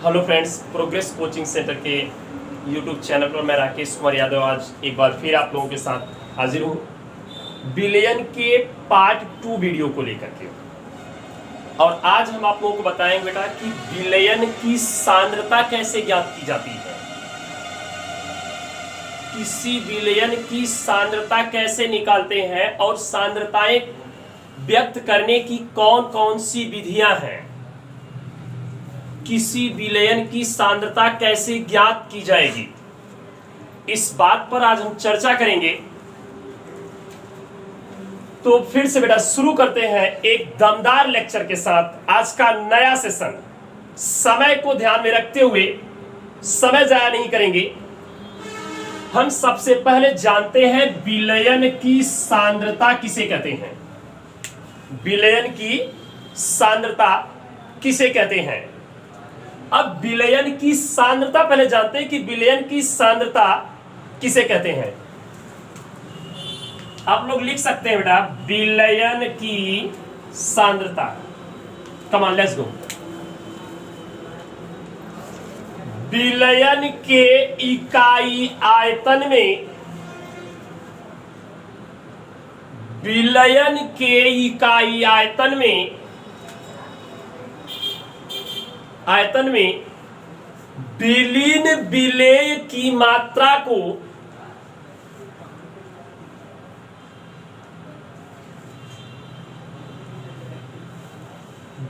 Hello friends, progress coaching centre के YouTube channel पर मैं राकेश कुमार यादव आज एक बार फिर आप लोगों के साथ हाजिर हूँ विलयन के पार्ट 2 वीडियो को लेकर के। और आज हम आप लोगों को बताएंगे बेटा कि विलयन की सांद्रता कैसे ज्ञात की जाती है, किसी विलयन की सांद्रता कैसे निकालते हैं और सांद्रताएं व्यक्त करने की कौन कौन सी विधियां हैं, किसी विलयन की सांद्रता कैसे ज्ञात की जाएगी, इस बात पर आज हम चर्चा करेंगे। तो फिर से बेटा शुरू करते हैं एक दमदार लेक्चर के साथ आज का नया सेशन। समय को ध्यान में रखते हुए समय जाया नहीं करेंगे। हम सबसे पहले जानते हैं विलयन की सांद्रता किसे कहते हैं। विलयन की सांद्रता किसे कहते हैं। अब विलयन की सांद्रता पहले जानते हैं कि विलयन की सांद्रता किसे कहते हैं। आप लोग लिख सकते हैं बेटा विलयन की सांद्रता। Come on let's go. विलयन के इकाई आयतन में, विलयन के इकाई आयतन में विलीन विलेय की मात्रा को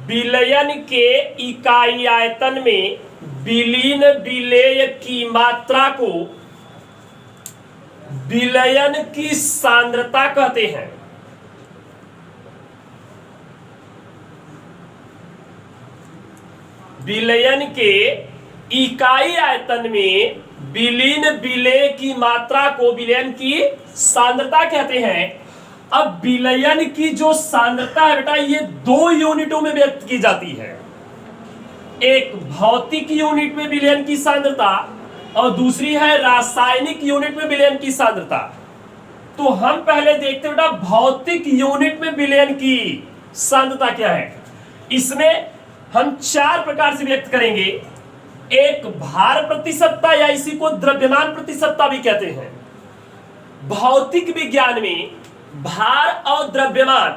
विलयन के इकाई आयतन में विलीन विलेय की मात्रा को विलयन की सांद्रता कहते हैं। विलयन के इकाई आयतन में विलीन विलेय की मात्रा को विलयन की सांद्रता कहते हैं। अब विलयन की जो सांद्रता है बेटा ये 2 यूनिटों में व्यक्त की जाती है। एक भौतिक यूनिट में विलयन की सांद्रता और दूसरी है रासायनिक यूनिट में विलयन की सांद्रता। तो हम पहले देखते हैं बेटा भौतिक यूनिट में विलयन की सांद्रता क्या है। इसमें हम 4 प्रकार से व्यक्त करेंगे। एक भार प्रतिशतता या इसी को द्रव्यमान प्रतिशतता भी कहते हैं। भौतिक विज्ञान में भार और द्रव्यमान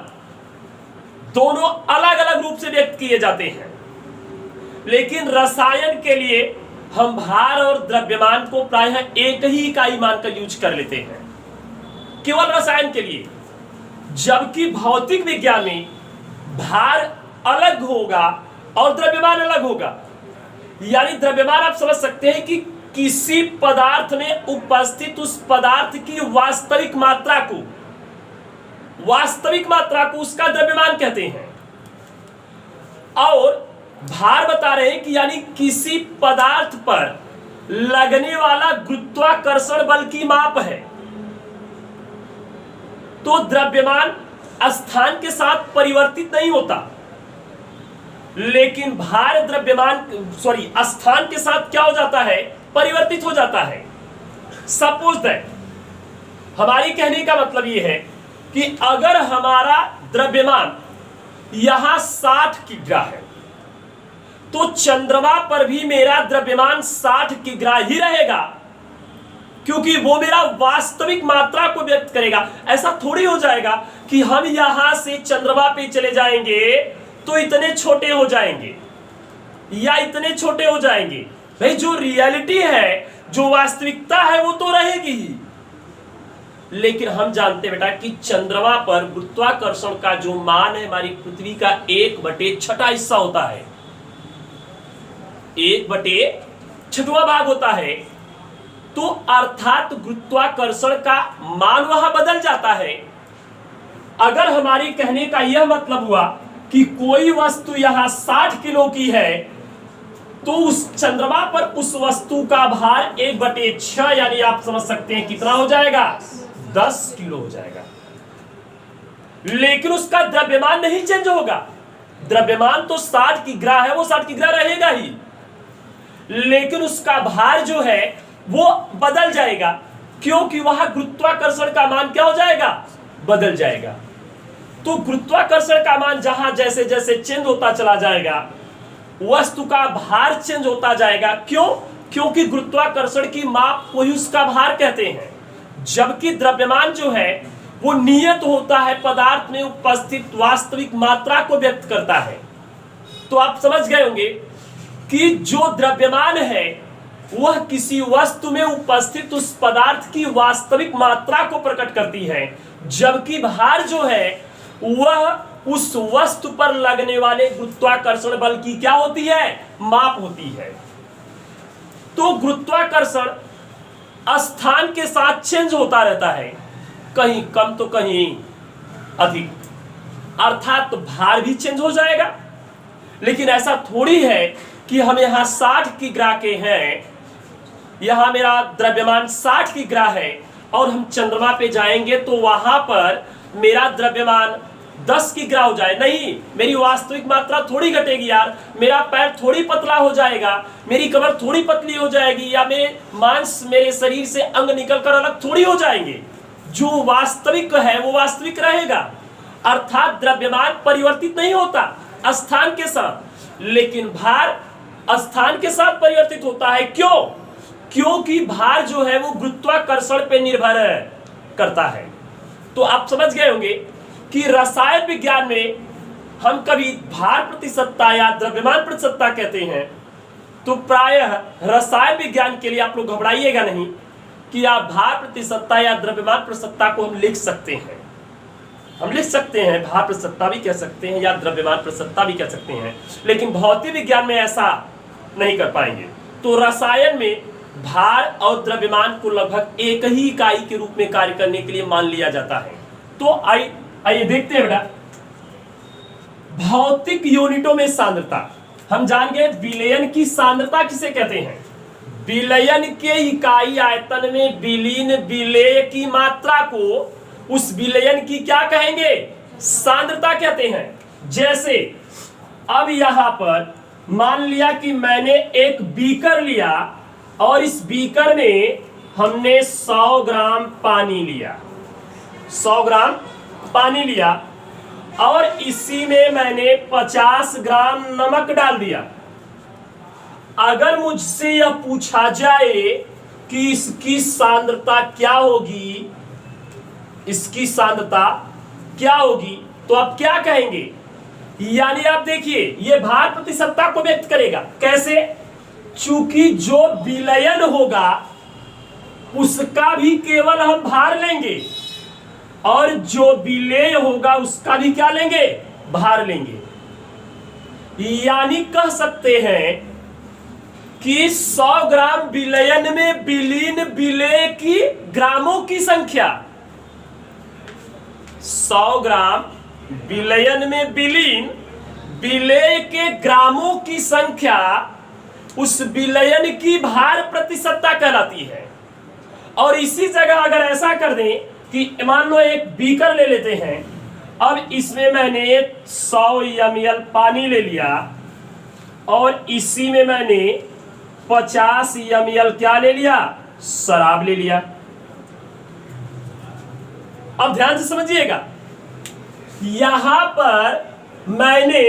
दोनों अलग अलग रूप से व्यक्त किए जाते हैं, लेकिन रसायन के लिए हम भार और द्रव्यमान को प्रायः एक ही इकाई मानकर यूज कर लेते हैं, केवल रसायन के लिए। जबकि भौतिक विज्ञान में भार अलग होगा और द्रव्यमान अलग होगा। यानी द्रव्यमान आप समझ सकते हैं कि किसी पदार्थ में उपस्थित उस पदार्थ की वास्तविक मात्रा को उसका द्रव्यमान कहते हैं। और भार बता रहे हैं कि यानी किसी पदार्थ पर लगने वाला गुरुत्वाकर्षण बल की माप है। तो द्रव्यमान स्थान के साथ परिवर्तित नहीं होता, लेकिन भार स्थान के साथ क्या हो जाता है, परिवर्तित हो जाता है। सपोज दैट, हमारी कहने का मतलब यह है कि अगर हमारा द्रव्यमान यहां 60 किग्रा है तो चंद्रमा पर भी मेरा द्रव्यमान 60 किग्रा ही रहेगा, क्योंकि वो मेरा वास्तविक मात्रा को व्यक्त करेगा। ऐसा थोड़ी हो जाएगा कि हम यहां से चंद्रमा पे चले जाएंगे तो इतने छोटे हो जाएंगे या इतने छोटे हो जाएंगे। भाई जो रियलिटी है, जो वास्तविकता है, वो तो रहेगी ही। लेकिन हम जानते हैं बेटा कि चंद्रमा पर गुरुत्वाकर्षण का जो मान है हमारी पृथ्वी का 1/6 हिस्सा होता है, 1/6वां भाग होता है। तो अर्थात गुरुत्वाकर्षण का मान वहां बदल जाता है। अगर हमारी कहने का यह मतलब हुआ कि कोई वस्तु यहां 60 किलो की है तो उस चंद्रमा पर उस वस्तु का भार 1/6 यानी आप समझ सकते हैं कितना हो जाएगा, 10 किलो हो जाएगा। लेकिन उसका द्रव्यमान नहीं चेंज होगा। द्रव्यमान तो 60 किग्रा है, वो 60 किग्रा रहेगा ही, लेकिन उसका भार जो है वो बदल जाएगा, क्योंकि वहां गुरुत्वाकर्षण का मान क्या हो जाएगा, बदल जाएगा। तो गुरुत्वाकर्षण का मान जहां जैसे जैसे चेंज होता चला जाएगा वस्तु का भार चेंज होता जाएगा। क्यों? क्योंकि गुरुत्वाकर्षण की माप को ही उसका भार कहते हैं, जबकि द्रव्यमान जो है वो नियत होता है, पदार्थ में उपस्थित वास्तविक मात्रा को व्यक्त करता है। तो आप समझ गए होंगे कि जो द्रव्यमान है वह किसी वस्तु में उपस्थित उस पदार्थ की वास्तविक मात्रा को प्रकट करती है, जबकि भार जो है वह उस वस्तु पर लगने वाले गुरुत्वाकर्षण बल की क्या होती है? माप होती है। तो गुरुत्वाकर्षण स्थान के साथ चेंज होता रहता है, कहीं कम तो कहीं अधिक, अर्थात भार भी चेंज हो जाएगा। लेकिन ऐसा थोड़ी है कि हम यहां 60 की ग्रा के हैं, यहां मेरा द्रव्यमान 60 की ग्रा है और हम चंद्रमा पे जाएंगे तो वहां पर मेरा द्रव्यमान 10 की ग्रा हो जाए। नहीं, मेरी वास्तविक मात्रा थोड़ी घटेगी यार, मेरा पैर थोड़ी पतला हो जाएगा, मेरी कमर थोड़ी पतली हो जाएगी, या मेरे मांस मेरे शरीर से अंग निकलकर अलग थोड़ी हो जाएंगे। जो वास्तविक है वो वास्तविक रहेगा, अर्थात द्रव्यमान परिवर्तित नहीं होता स्थान के साथ, लेकिन भार स्थान के साथ परिवर्तित होता है। क्यों? क्योंकि भार जो है वो गुरुत्वाकर्षण पे निर्भर करता है। तो आप समझ गए होंगे कि रसायन विज्ञान में हम कभी भार प्रतिशतता या द्रव्यमान प्रतिशतता कहते हैं, तो प्रायः रसायन विज्ञान के लिए आप लोग घबराइएगा नहीं कि आप भार प्रतिशतता या द्रव्यमान प्रतिशतता को हम लिख सकते हैं। हम लिख सकते हैं, भार प्रतिशतता भी कह सकते हैं या द्रव्यमान प्रतिशतता भी कह सकते हैं, लेकिन भौतिक विज्ञान में ऐसा नहीं कर पाएंगे। तो रसायन में भार और द्रव्यमान को लगभग एक ही इकाई के रूप में कार्य करने के लिए मान लिया जाता है। तो आइए देखते हैं बेटा, भौतिक यूनिटों में सांद्रता हम जान गए। विलयन की सांद्रता किसे कहते हैं? विलयन के इकाई आयतन में विलीन विलेय की मात्रा को उस विलयन की क्या कहेंगे? सांद्रता कहते हैं। जैसे अब यहां पर मान लिया कि मैंने एक बीकर लिया और इस बीकर में हमने 100 ग्राम पानी लिया, 100 ग्राम पानी लिया और इसी में मैंने 50 ग्राम नमक डाल दिया। अगर मुझसे यह पूछा जाए कि इसकी सांद्रता क्या होगी, इसकी सांद्रता क्या होगी, तो आप क्या कहेंगे? यानी आप देखिए, यह भार प्रतिशतता को व्यक्त करेगा। कैसे? चूंकि जो विलयन होगा उसका भी केवल हम भार लेंगे और जो विलेय होगा उसका भी क्या लेंगे? भार लेंगे। यानी कह सकते हैं कि 100 ग्राम विलयन में विलीन विलेय की ग्रामों की संख्या, 100 ग्राम विलयन में विलीन विलेय के ग्रामों की संख्या उस विलयन की भार प्रतिशतता कहलाती है। और इसी जगह अगर ऐसा कर दें कि मान लो एक बीकर ले लेते हैं, अब इसमें मैंने 100 ml पानी ले लिया और इसी में मैंने 50 ml क्या ले लिया? शराब ले लिया। अब ध्यान से समझिएगा, यहां पर मैंने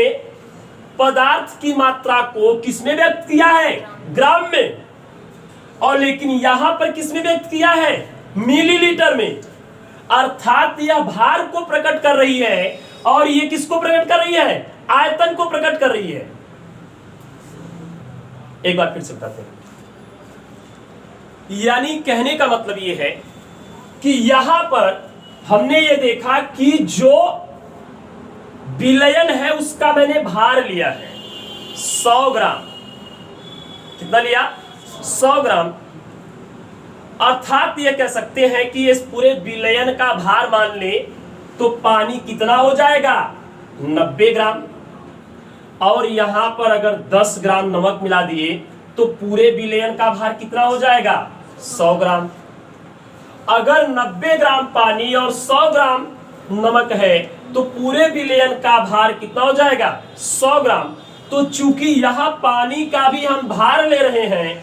पदार्थ की मात्रा को किसमें व्यक्त किया है? ग्राम में। और लेकिन यहां पर किसमें व्यक्त किया है? मिलीलीटर में। अर्थात यह भार को प्रकट कर रही है और ये किसको प्रकट कर रही है? आयतन को प्रकट कर रही है। एक बार फिर से बताते हैं। यानी कहने का मतलब यह है कि यहां पर हमने ये देखा कि जो विलयन है उसका मैंने भार लिया है 100 ग्राम। कितना लिया? 100 ग्राम। अर्थात ये कह सकते हैं कि इस पूरे विलयन का भार मान ले तो पानी कितना हो जाएगा? 90 ग्राम। और यहां पर अगर 10 ग्राम नमक मिला दिए तो पूरे विलयन का भार कितना हो जाएगा? 100 ग्राम। अगर 90 ग्राम पानी और 100 ग्राम नमक है तो पूरे विलयन का भार कितना हो जाएगा? 100 ग्राम। तो चूंकि यहां पानी का भी हम भार ले रहे हैं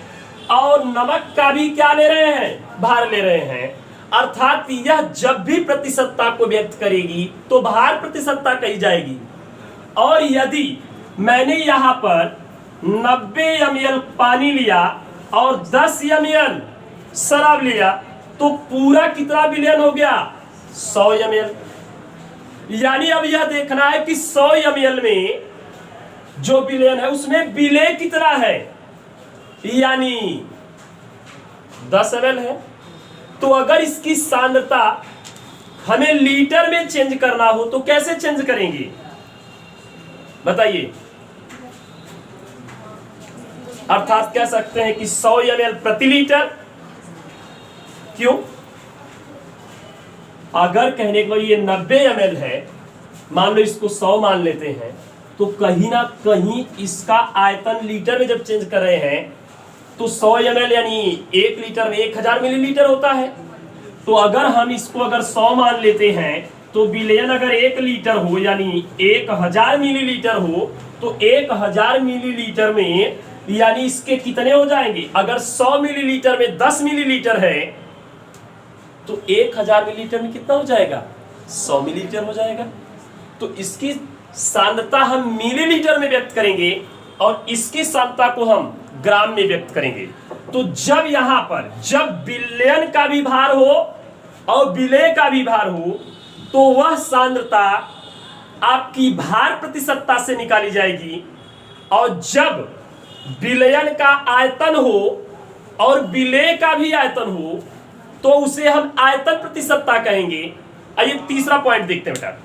और नमक का भी क्या ले रहे हैं? भार ले रहे हैं। अर्थात यह जब भी प्रतिशतता को व्यक्त करेगी तो भार प्रतिशतता कही जाएगी। और यदि मैंने यहां पर 90 ml पानी लिया और 10 ml शराब लिया, तो पूरा कितना बिलियन हो गया? 100 ml। यानी अब यह देखना है कि 100 ml में जो बिलियन है उसमें विलेय कितना है, यानी 10 ml है। तो अगर इसकी सांद्रता हमें लीटर में चेंज करना हो तो कैसे चेंज करेंगे बताइए? अर्थात कह सकते हैं कि 100 ml प्रति लीटर। क्यों? अगर कहने को ये 90 ml है, मान लो इसको 100 मान लेते हैं, तो कहीं ना कहीं इसका आयतन लीटर में जब चेंज कर रहे हैं तो 100 ml यानी 1 लीटर में 1000 मिलीलीटर होता है। तो अगर हम इसको अगर 100 मान लेते हैं तो विलयन अगर 1 लीटर हो यानी 1000 मिलीलीटर हो, तो 1000 मिलीलीटर में यानी इसके कितने हो जाएंगे? अगर 100 मिलीलीटर में 10 मिलीलीटर है तो 1000 मिलीलीटर में कितना हो जाएगा? 100 मिलीलीटर हो जाएगा। तो इसकी सांद्रता हम मिलीलीटर में व्यक्त करेंगे और इसकी सांद्रता को हम ग्राम में व्यक्त करेंगे। तो जब यहां पर जब विलयन का भी भार हो और विलेय का भी भार हो तो वह सांद्रता आपकी भार प्रतिशतता से निकाली जाएगी, और जब विलयन का आयतन हो और विलेय का भी आयतन हो तो उसे हम आयतन प्रतिशतता कहेंगे। आइए तीसरा पॉइंट देखते हैं बेटा।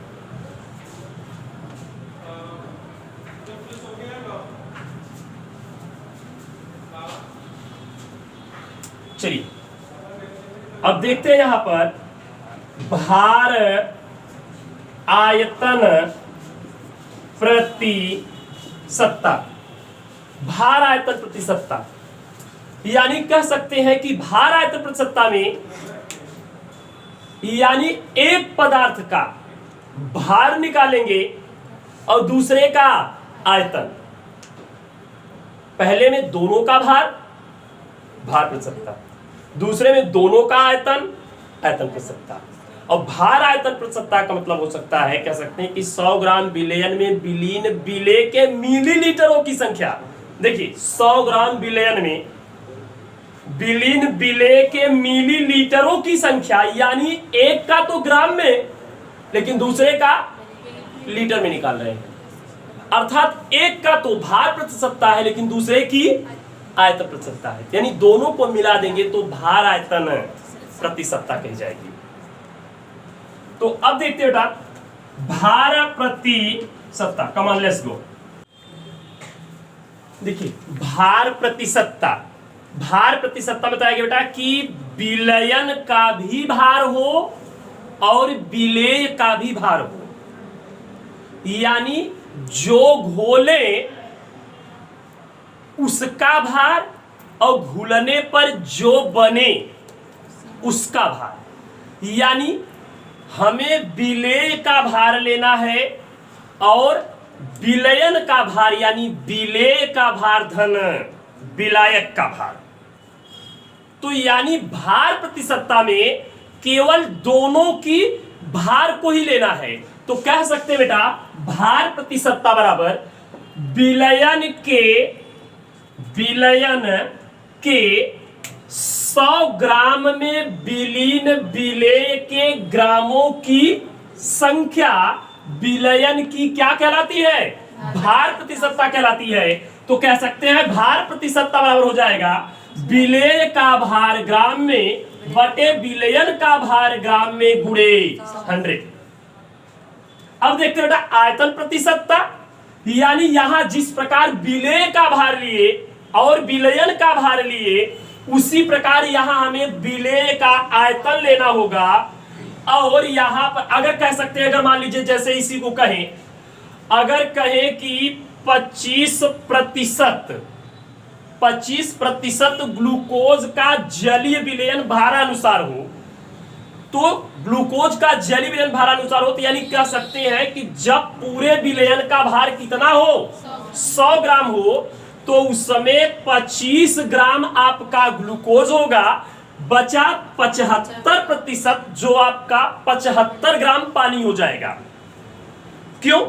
चलिए अब देखते हैं यहां पर भार आयतन प्रतिशतता। भार आयतन प्रतिशतता यानी कह सकते हैं कि भार आयतन प्रतिशतता में यानी एक पदार्थ का भार निकालेंगे और दूसरे का आयतन। पहले में दोनों का भार प्रतिशतता, दूसरे में दोनों का आयतन प्रतिशतता। और भार आयतन प्रतिशतता का मतलब हो सकता है, कह सकते हैं कि 100 ग्राम विलयन में विलीन विलेय के मिलीलीटरों की संख्या। देखिए 100 ग्राम विलयन में विलीन विलेय के मिलीलीटरों की संख्या, यानी एक का तो ग्राम में लेकिन दूसरे का लीटर में निकाल रहे हैं। अर्थात एक का तो भार प्रतिशतता है लेकिन दूसरे की आयतन प्रतिशतता है, यानी दोनों को मिला देंगे तो भार आयतन प्रतिशतता कही जाएगी। तो अब देखते हैं बेटा भार प्रतिशतता। Come on let's go. देखिए भार प्रतिशतता बताया गया बेटा कि विलयन का भी भार हो और विलेय का भी भार हो, यानी जो घोले उसका भार और घुलने पर जो बने उसका भार। यानी हमें विलेय का भार लेना है और विलयन का भार यानी विलेय का भार धन विलायक का भार। तो यानी भार प्रतिशतता में केवल दोनों की भार को ही लेना है। तो कह सकते हैं बेटा भार प्रतिशतता बराबर विलयन के 100 ग्राम में विलीन विलेय के ग्रामों की संख्या विलयन की क्या कहलाती है? भार प्रतिशतता कहलाती है। तो कह सकते हैं भार प्रतिशतता बराबर हो जाएगा विलेय का भार ग्राम में बटे विलयन का भार ग्राम में गुणे 100। अब देखते हैं बेटा आयतन प्रतिशतता, यानी यहां जिस प्रकार विलेय का भार लिए और विलयन का भार लिए उसी प्रकार यहां हमें विलेय का आयतन लेना होगा। और यहां पर अगर कह सकते हैं, अगर मान लीजिए जैसे इसी को कहें, अगर कहें कि 25% ग्लूकोज का जलीय विलयन भारानुसार हो, तो ग्लूकोज का जलीय विलयन भारानुसार हो तो यानी कह सकते हैं कि जब पूरे विलयन का भार कितना हो 100 ग्राम हो तो उस समय 25 ग्राम आपका ग्लूकोज होगा, बचा 75% जो आपका 75 ग्राम पानी हो जाएगा। क्यों?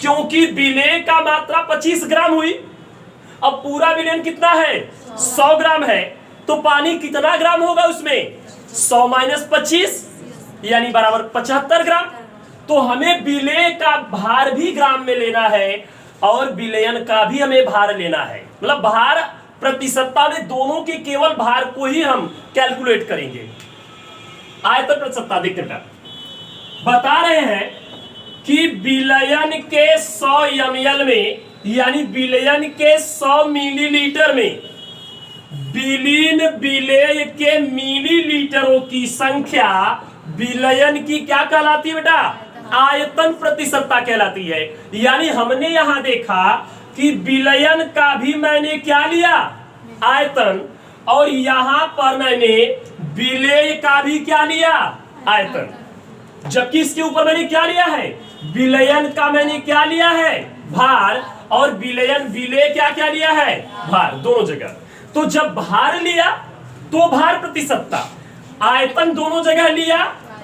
क्योंकि विलेय का मात्रा 25 ग्राम हुई अब पूरा विलयन कितना है 100 ग्राम है, तो पानी कितना ग्राम होगा उसमें 100 - 25 यानी बराबर 75 ग्राम। तो हमें विलेय का भार भी ग्राम में लेना है और विलयन का भी हमें भार लेना है, मतलब भार प्रतिशतता में दोनों के केवल भार को ही हम कैलकुलेट करेंगे। आयतन प्रतिशतता देखते बेटा, बता रहे हैं कि विलयन के 100 ml में यानी विलयन के 100 मिलीलीटर में विलीन विलेय के मिलीलीटरों की संख्या विलयन की क्या कहलाती है बेटा, आयतन प्रतिशतता कहलाती है। यानी हमने यहां देखा कि विलयन का भी मैंने क्या लिया आयतन, और यहां पर मैंने विलेय का भी क्या लिया आयतन, जबकि इसके ऊपर मैंने क्या लिया है विलयन का मैंने क्या लिया है भार, और विलयन विलेय क्या क्या लिया है भार, दोनों जगह। तो जब भार लिया तो भार प्रतिशतता, आयतन दोनों जगह लिया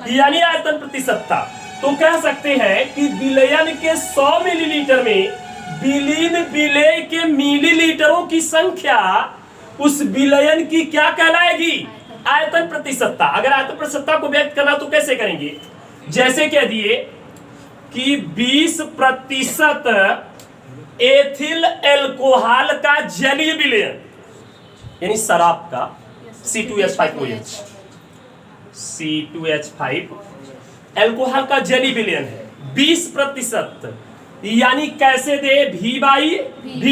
यानी आयतन प्रतिशतता। तो कह सकते हैं कि विलयन के 100 मिलीलीटर में विलीन विलेय के मिलीलीटरों की संख्या उस विलयन की क्या कहलाएगी आयतन प्रतिशतता। अगर आयतन प्रतिशतता को व्यक्त करना तो कैसे करेंगे, जैसे कह दिए कि 20% एथिल एल्कोहल का जलीय विलयन यानी शराब का C2H5OH एल्कोहल का जलीय विलयन है 20%, यानी कैसे दे V/V,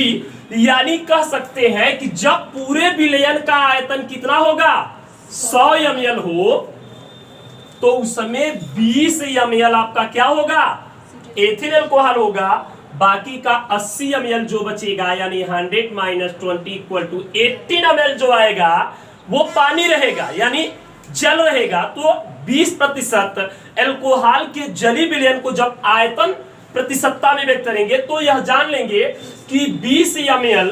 यानी कह सकते हैं कि जब पूरे विलयन का आयतन कितना होगा 100 ml हो तो उसमें 20 ml आपका क्या होगा एथिल एल्कोहल होगा, बाकी का 80 ml जो बचेगा यानी 100 - 20 = 18 ml जो आएगा वो पानी रहेगा यानी जल रहेगा। तो 20% एल्कोहल के जलीय विलयन को जब आयतन प्रतिशतता में व्यक्त करेंगे तो यह जान लेंगे कि 20 ml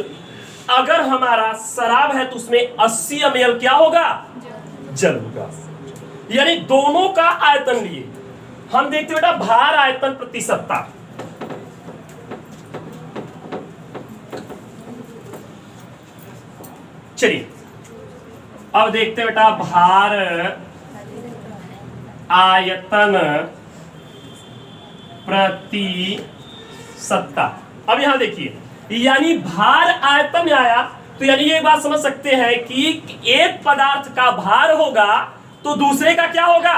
अगर हमारा शराब है तो उसमें 80 ml क्या होगा जल होगा, यानी दोनों का आयतन लिए। हम देखते बेटा भार आयतन प्रतिशतता, चलिए अब देखते बेटा भार आयतन प्रतिशतता। अब यहां देखिए यानी भार आयतन में आया तो यानी ये बात समझ सकते हैं कि एक पदार्थ का भार होगा तो दूसरे का क्या होगा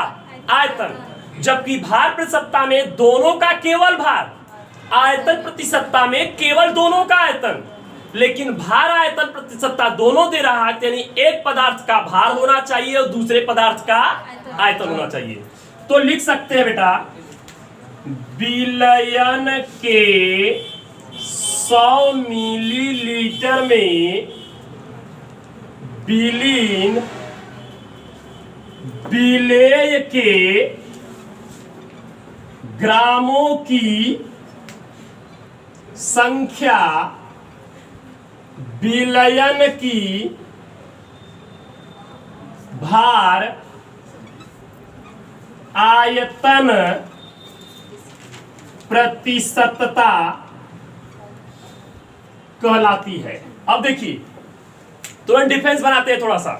आयतन, जबकि भार प्रतिशतता में दोनों का केवल भार, आयतन प्रतिशतता में केवल दोनों का आयतन, लेकिन भार आयतन प्रतिशतता दोनों दे रहा है यानी एक पदार्थ का भार होना चाहिए और दूसरे पदार्थ का आयतन होना चाहिए। तो लिख सकते हैं बेटा विलयन के 100 मिलीलीटर में विलीन विलेय के ग्रामों की संख्या विलयन की भार आयतन प्रतिशतता कहलाती है। अब देखिए तुरंत डिफरेंस बनाते हैं थोड़ा सा,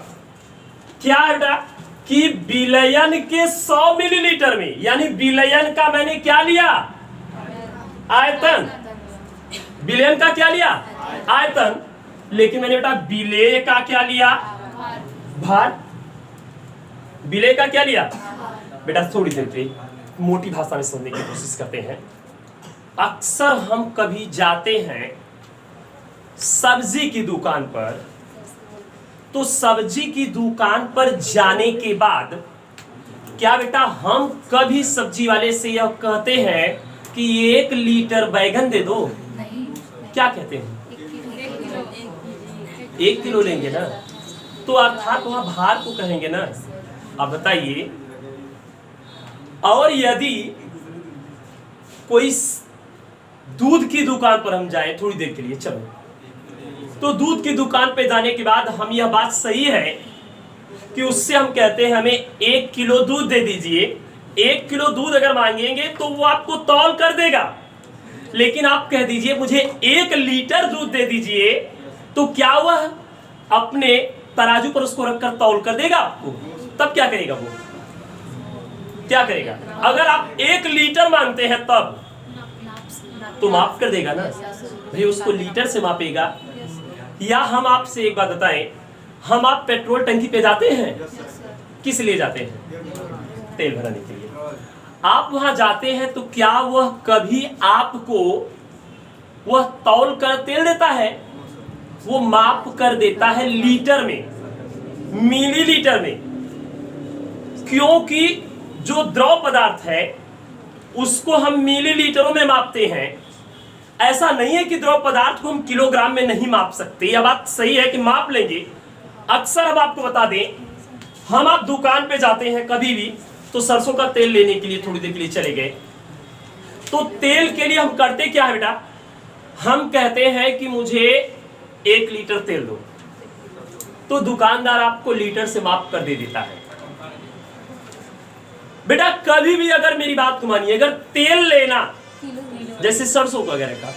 क्या है बेटा कि विलयन के 100 मिलीलीटर में यानी विलयन का मैंने क्या लिया आयतन, विलयन का क्या लिया आयतन, लेकिन मैंने बेटा विलेय का क्या लिया भार, विलेय का क्या लिया बेटा। थोड़ी देर पे मोटी भाषा में समझने की कोशिश करते हैं। अक्सर हम कभी जाते हैं सब्जी की दुकान पर, तो सब्जी की दुकान पर जाने के बाद क्या बेटा हम कभी सब्जी वाले से यह कहते हैं कि 1 लीटर बैगन दे दो, क्या कहते हैं 1 किलो लेंगे ना, तो अर्थात वहां भार को कहेंगे ना। अब बताइए, और यदि कोई दूध की दुकान पर हम जाएं थोड़ी देर के लिए, चलो, तो दूध की दुकान पे जाने के बाद हम यह बात सही है कि उससे हम कहते हैं हमें 1 किलो दूध दे दीजिए। 1 किलो दूध अगर मांगेंगे तो वो आपको तौल कर देगा, लेकिन आप कह दीजिए मुझे 1 लीटर दूध दे दीजिए, तो क्या वह अपने तराजू पर उसको रखकर तौल कर देगा आपको? तब क्या करेगा वो? क्या करेगा? अगर आप 1 लीटर मांगते हैं तब तो माफ कर देगा ना भाई, उसको लीटर से मापेगा। या हम आपसे एक बात बताएं, हम आप पेट्रोल टंकी पे जाते हैं, किस लिए जाते हैं? तेल भराने के लिए। आप वहां जाते हैं तो क्या वह कभी आपको वह तौल कर तेल देता है? वो माप कर देता है लीटर में, मिलीलीटर में। क्योंकि जो द्रव पदार्थ है उसको हम मिलीलीटरों में मापते हैं। ऐसा नहीं है कि द्रव पदार्थ को हम किलोग्राम में नहीं माप सकते। यह बात सही है कि माप लेंगे। अक्सर हम आपको बता दें, हम आप दुकान पे जाते हैं कभी भी, तो सरसों का तेल लेने के लिए थोड़ी देर के लिए चले गए, तो तेल के लिए हम करते क्या है बेटा? हम कहते हैं कि मुझे 1 लीटर तेल दो, तो दुकानदार आपको लीटर से माप कर दे देता है। बेटा कभी भी अगर मेरी बात को मानिए, अगर तेल लेना जैसे सरसों वगैरह का,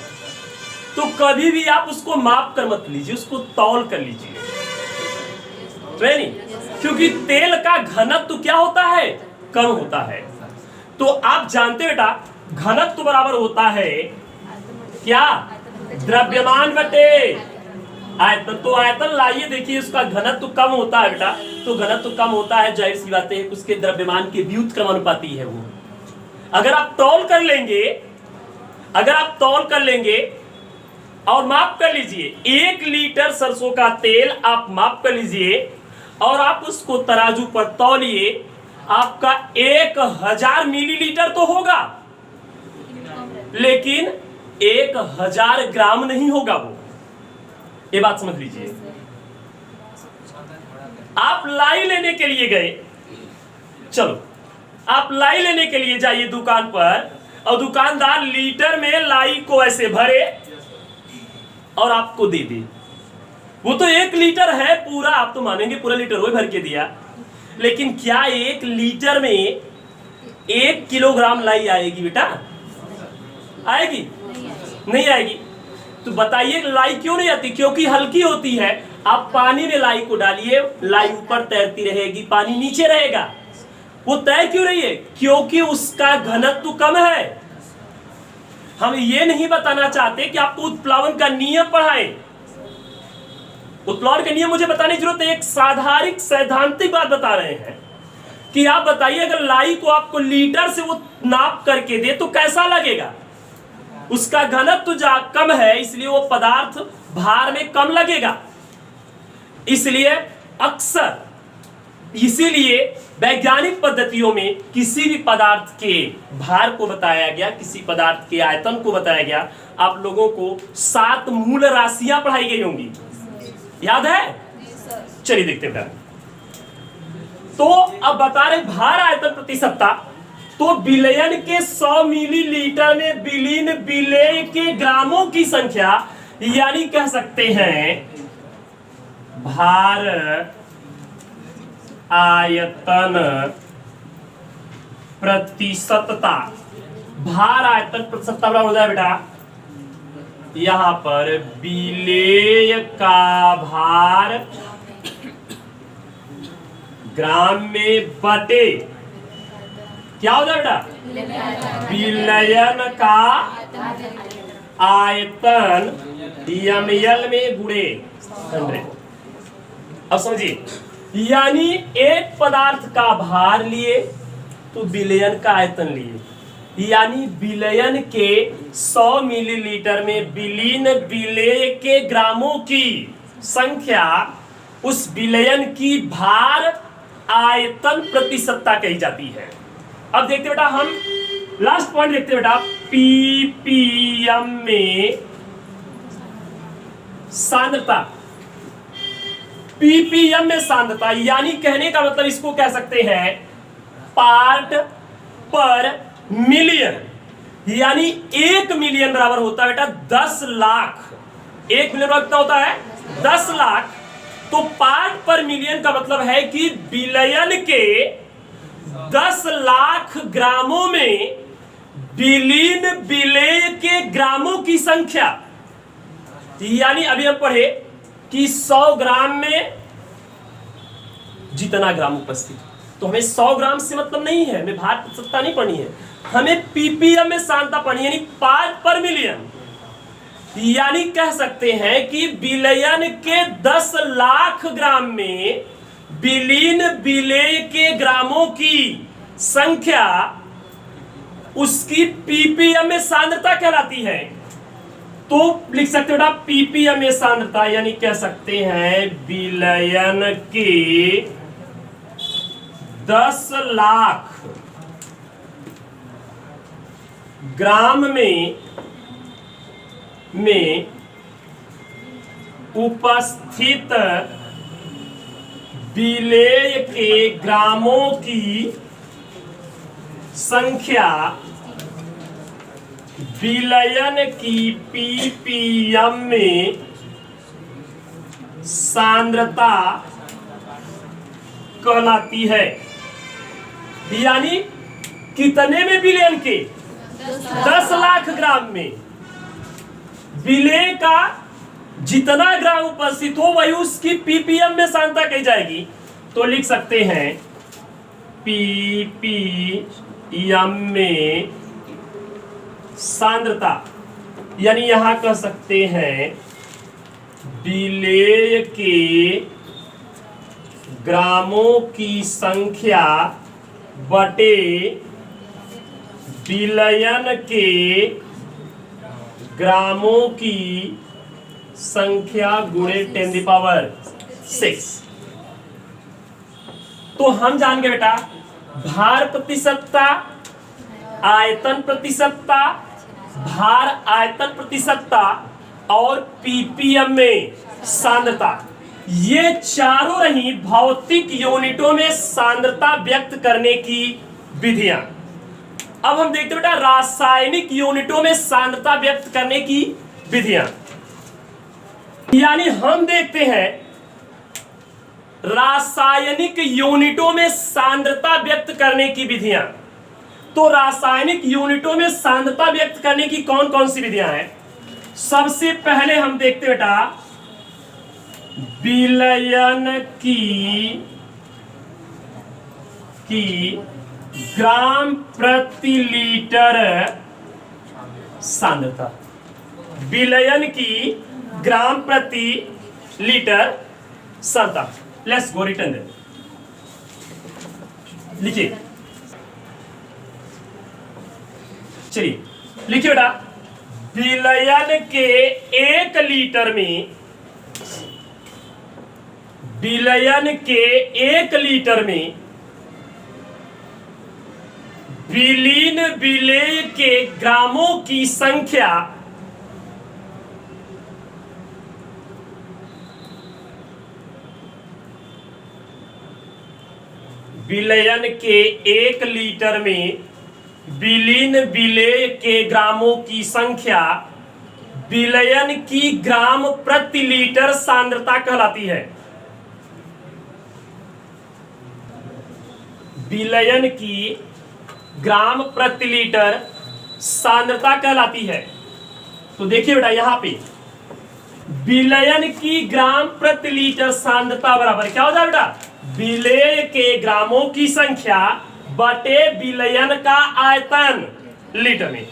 तो कभी भी आप उसको माप कर मत लीजिए, उसको तौल कर लीजिए, नहीं? क्योंकि तेल का घनत्व क्या होता है? कम होता है। तो आप जानते बेटा, घनत्व बराबर होता है क्या? द्रव्यमान बटे आयतन। तो आयतन लाइए, देखिए उसका घनत्व कम होता है बेटा, तो घनत्व कम होता है, जाहिर सी बात है उसके द्रव्यमान के व्युत्क्रमानुपाती है वो। अगर आप तौल कर लेंगे, अगर आप तौल कर लेंगे और माप कर लीजिए, 1 लीटर सरसों का तेल आप माप कर लीजिए और आप उसको तराजू पर तौलिए, आपका 1000 मिलीलीटर तो होगा, लेकिन 1000 ग्राम नहीं होगा वो। ये बात समझ लीजिए। आप लाई लेने के लिए गए, चलो आप लाई लेने के लिए जाइए दुकान पर, और दुकानदार लीटर में लाई को ऐसे भरे और आपको दे दे। वो तो 1 लीटर है पूरा, आप तो मानेंगे पूरा लीटर वो भर के दिया, लेकिन क्या 1 लीटर में 1 किलोग्राम लाई आएगी बेटा? आएगी? नहीं आएगी। तो बताइए लाई क्यों नहीं आती? क्योंकि हल्की होती है। आप पानी में लाई को डालिए, लाई ऊपर तैरती रहेगी, पानी नीचे रहेगा। वो तैर क्यों रही है? क्योंकि उसका घनत्व कम है। हम ये नहीं बताना चाहते कि आपको उत्प्लावन का नियम पढ़ाएं। उत्प्लावन का नियम मुझे बताने की जरूरत है, एक साधारण सैद्धांतिक बात बता रहे हैं कि आप बताइए अगर लाई को आपको लीटर से वो नाप करके दे तो कैसा लगेगा? उसका घनत्व कम है, इसलिए वो पदार्थ भार में कम लगेगा। इसलिए अक्सर, इसीलिए वैज्ञानिक पद्धतियों में किसी भी पदार्थ के भार को बताया गया, किसी पदार्थ के आयतन को बताया गया, आप लोगों को 7 मूल राशियां पढ़ाई गई होंगी, याद है? चलिए देखते हैं। तो अब बता रहे भार आयतन प्रति सप्ताह, तो विलयन के 100 मिलीलीटर में विलीन विलेय के ग्रामों की संख्या, यानी कह सकते हैं भार आयतन प्रतिशतता। भार आयतन प्रतिशतता बराबर हो जाए बेटा, यहां पर विलेय का भार ग्राम में बटे क्या हो जाए बेटा? विलयन का आयतन ml में गुणे 100। अब समझिए, यानी एक पदार्थ का भार लिए तो विलयन का आयतन लिए, यानी विलयन के 100 मिलीलीटर में विलीन विलेय के ग्रामों की संख्या उस विलयन की भार आयतन प्रतिशतता कही जाती है। अब देखते बेटा, हम लास्ट पॉइंट देखते बेटा, पीपीएम में सांद्रता। पीपीएम में सांद्रता, यानी कहने का मतलब इसको कह सकते हैं पार्ट पर मिलियन, यानी 1 मिलियन बराबर होता है बेटा 10 लाख। 1 मिलियन बराबर कितना होता है? 10 लाख। तो पार्ट पर मिलियन का मतलब है कि विलयन के 10 लाख ग्रामों में विलीन विलेय के ग्रामों की संख्या, यानी अभी हम पढ़े कि 100 ग्राम में जितना ग्राम उपस्थित। तो हमें 100 ग्राम से मतलब नहीं है, हमें भार प्रतिशतता नहीं पढ़नी है, हमें पीपीएम में सांद्रता पढ़नी है, यानी पार्ट पर मिलियन। यानी कह सकते हैं कि विलयन के 10 लाख ग्राम में विलीन विलेय के ग्रामों की संख्या उसकी पीपीएम में सांद्रता कहलाती है। तो लिख सकते हो बेटा पीपीएम में सांद्रता, यानी कह सकते हैं विलयन के 10 लाख ग्राम में उपस्थित विलेय के ग्रामों की संख्या विलयन की पीपीएम में सांद्रता कहलाती है। यानी कितने में विलयन के 10 लाख ग्राम में विलेय का जितना ग्राम उपस्थित हो वही उसकी पीपीएम में सांद्रता कही जाएगी। तो लिख सकते हैं पीपीएम में सांद्रता, यानी यहां कह सकते हैं विलेय के ग्रामों की संख्या बटे विलयन के ग्रामों की संख्या गुणे 10⁻⁶। तो हम जान गए बेटा भार प्रतिशतता, आयतन प्रतिशतता, भार आयतन प्रतिशतता और पीपीएम में सांद्रता, ये चारों रही भौतिक यूनिटों में सांद्रता व्यक्त करने की विधियां। अब हम देखते हैं बेटा रासायनिक यूनिटों में सांद्रता व्यक्त करने की विधियां। यानी हम देखते हैं रासायनिक यूनिटों में सांद्रता व्यक्त करने की विधियां। तो रासायनिक यूनिटों में सांद्रता व्यक्त करने की कौन कौन सी विधियां हैं? सबसे पहले हम देखते बेटा विलयन की ग्राम प्रति लीटर सांद्रता, विलयन की ग्राम प्रति लीटर सांद्रता। लेट्स गो रिटर्न दे, लिखिए, चलिए लिखिए बेटा विलयन के 1 लीटर में, विलयन के 1 लीटर में विलीन विलेय के ग्रामों की संख्या विलयन के 1 लीटर में विलीन विलेय के ग्रामों की संख्या विलयन की ग्राम प्रति लीटर सांद्रता कहलाती है। विलयन की ग्राम प्रति लीटर सांद्रता कहलाती है। तो देखिए बेटा यहां पे विलयन की ग्राम प्रति लीटर सांद्रता बराबर क्या हो जाए बेटा विलेय के ग्रामों की संख्या बटे विलयन का आयतन लीटर में।